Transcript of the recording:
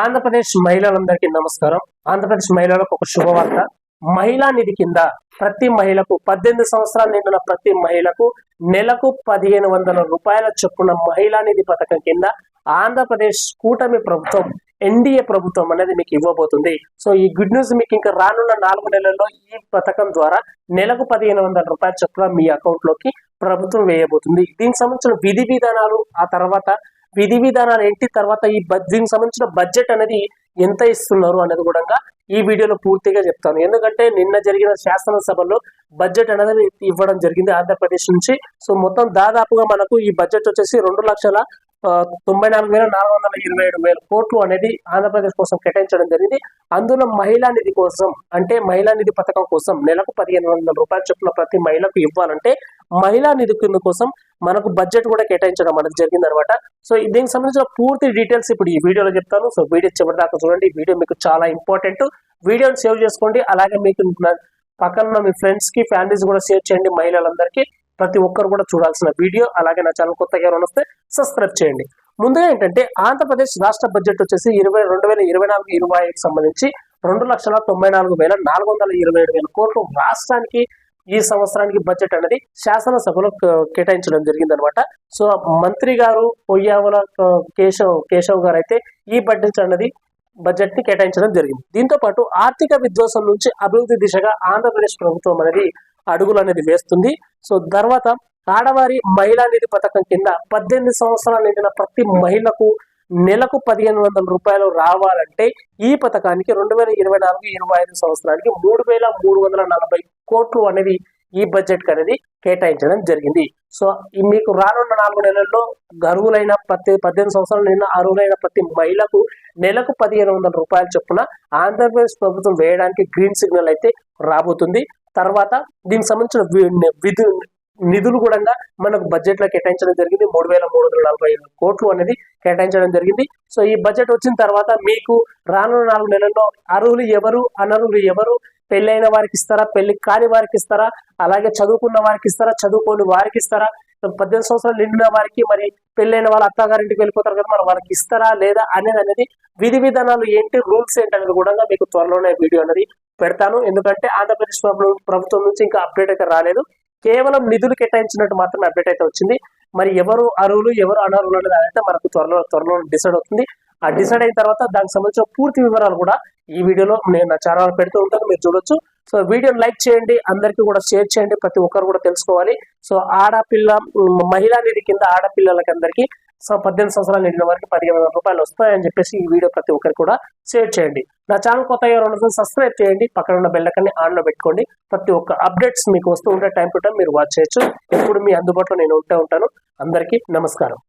ఆంధ్రప్రదేశ్ మహిళలందరికీ నమస్కారం. ఆంధ్రప్రదేశ్ మహిళలకు ఒక శుభవార్త. మహిళా నిధి కింద ప్రతి మహిళకు 18 సంవత్సరాలు నిండిన ప్రతి మహిళకు నెలకు 1500 రూపాయల చొప్పున మహిళా నిధి పథకం కింద ఆంధ్రప్రదేశ్ కూటమి ప్రభుత్వం ఎన్డీఏ ప్రభుత్వం అనేది మీకు ఇవ్వబోతుంది. సో ఈ గుడ్ న్యూస్ మీకు ఇంకా రానున్న 4 నెలల్లో ఈ పథకం ద్వారా నెలకు 1500 రూపాయల చొప్పున మీ అకౌంట్ లోకి ప్రభుత్వం వేయబోతుంది. దీనికి సంబంధించిన విధి విధానాలు, ఆ తర్వాత విధి విధానాలు ఏంటి, తర్వాత ఈ దీనికి సంబంధించిన బడ్జెట్ అనేది ఎంత ఇస్తున్నారు అనేది కూడా ఈ వీడియోలో పూర్తిగా చెప్తాను. ఎందుకంటే నిన్న జరిగిన శాసనసభలో బడ్జెట్ అనేది ఇవ్వడం జరిగింది ఆంధ్రప్రదేశ్ నుంచి. సో మొత్తం దాదాపుగా మనకు ఈ బడ్జెట్ వచ్చేసి 2,94,427 కోట్లు అనేది ఆంధ్రప్రదేశ్ కోసం కేటాయించడం జరిగింది. అందులో మహిళా నిధి కోసం, అంటే మహిళా నిధి పథకం కోసం నెలకు 1500 రూపాయల చొప్పున ప్రతి మహిళకు ఇవ్వాలంటే మహిళా నిధి కింద కోసం మనకు బడ్జెట్ కూడా కేటాయించడం అనేది జరిగింది అనమాట. సో దీనికి సంబంధించిన పూర్తి డీటెయిల్స్ ఇప్పుడు ఈ వీడియోలో చెప్తాను. సో వీడియో చివరి దాకా చూడండి. ఈ వీడియో మీకు చాలా ఇంపార్టెంట్. వీడియోని సేవ్ చేసుకోండి. అలాగే మీకు పక్కన మీ ఫ్రెండ్స్ కి, ఫ్యామిలీస్ కూడా షేర్ చేయండి. మహిళలందరికీ ప్రతి ఒక్కరు కూడా చూడాల్సిన వీడియో. అలాగే నా ఛానల్ కొత్తగా ఎవరైనా వస్తే సబ్స్క్రైబ్ చేయండి. ముందుగా ఏంటంటే ఆంధ్రప్రదేశ్ రాష్ట్ర బడ్జెట్ వచ్చేసి 2024-25 సంబంధించి 2,94,427 కోట్లు రాష్ట్రానికి ఈ సంవత్సరానికి బడ్జెట్ అనేది శాసనసభలో కేటాయించడం జరిగింది అనమాట. సో మంత్రి గారు పొయ్యావుల కేశవ్ గారు అయితే ఈ బడ్జెట్ ని కేటాయించడం జరిగింది. దీంతో పాటు ఆర్థిక విధ్వంసం నుంచి అభివృద్ధి దిశగా ఆంధ్రప్రదేశ్ ప్రభుత్వం అనేది అడుగులు అనేది వేస్తుంది. సో తర్వాత ఆడవారి మహిళా నిధి పథకం కింద 18 సంవత్సరాలు నిండిన ప్రతి మహిళకు నెలకు 1500 రూపాయలు రావాలంటే ఈ పథకానికి 2024-25 సంవత్సరానికి 3,340 కోట్లు అనేది ఈ బడ్జెట్ అనేది కేటాయించడం జరిగింది. సో మీకు రానున్న 4 నెలల్లో అర్హులైన 18 సంవత్సరాలు నిన్న అర్హులైన ప్రతి మహిళకు నెలకు 1500 రూపాయల చొప్పున ఆంధ్రప్రదేశ్ ప్రభుత్వం వేయడానికి గ్రీన్ సిగ్నల్ అయితే రాబోతుంది. తర్వాత దీనికి సంబంధించిన నిధులు కూడా మనకు బడ్జెట్ లో కేటాయించడం జరిగింది. 3,340 కోట్లు అనేది కేటాయించడం జరిగింది. సో ఈ బడ్జెట్ వచ్చిన తర్వాత మీకు రానున్న 4 నెలల్లో అర్హులు ఎవరు, అనర్హులు ఎవరు, పెళ్ళైన వారికి ఇస్తారా, పెళ్లి కాని వారికి ఇస్తారా, అలాగే చదువుకున్న వారికి ఇస్తారా, చదువుకోని వారికి ఇస్తారా, 18 సంవత్సరాలు నిండిన వారికి, మరి పెళ్ళైన వాళ్ళ అత్తగారింటికి వెళ్ళిపోతారు కదా, మరి వారికి ఇస్తారా లేదా అనేది విధి విధానాలు ఏంటి, రూల్స్ ఏంటి అనేది కూడా మీకు త్వరలోనే వీడియో అనేది పెడతాను. ఎందుకంటే ఆంధ్రప్రదేశ్ ప్రభుత్వం నుంచి ఇంకా అప్డేట్ అయితే రాలేదు. కేవలం నిధులు కేటాయించినట్టు మాత్రమే అప్డేట్ అయితే వచ్చింది. మరి ఎవరు అర్హులు ఎవరు అనర్హులు అనేది అయితే మనకు త్వరలో డిసైడ్ అవుతుంది. ఆ డిసైడ్ అయిన తర్వాత దానికి సంబంధించిన పూర్తి వివరాలు కూడా ఈ వీడియోలో నేను నా ఛానల్ పెడుతూ ఉంటాను, మీరు చూడొచ్చు. సో వీడియోని లైక్ చేయండి, అందరికీ కూడా షేర్ చేయండి, ప్రతి ఒక్కరు కూడా తెలుసుకోవాలి. సో మహిళా నిధి కింద ఆడపిల్లలకి అందరికీ 18 సంవత్సరాలు నిండిన వారికి 1500 రూపాయలు వస్తాయని చెప్పేసి ఈ వీడియో ప్రతి ఒక్కరికి కూడా షేర్ చేయండి. నా ఛానల్ కొత్తగా ఎవరైనా సబ్స్క్రైబ్ చేయండి, పక్కన ఉన్న బెల్ ఐకాన్ని ఆన్ లో పెట్టుకోండి. ప్రతి ఒక్క అప్డేట్స్ మీకు వస్తూ ఉంటే టైం టు టైం మీరు వాచ్ చేయొచ్చు. ఎప్పుడు మీ అందుబాటులో నేను ఉంటాను. అందరికీ నమస్కారం.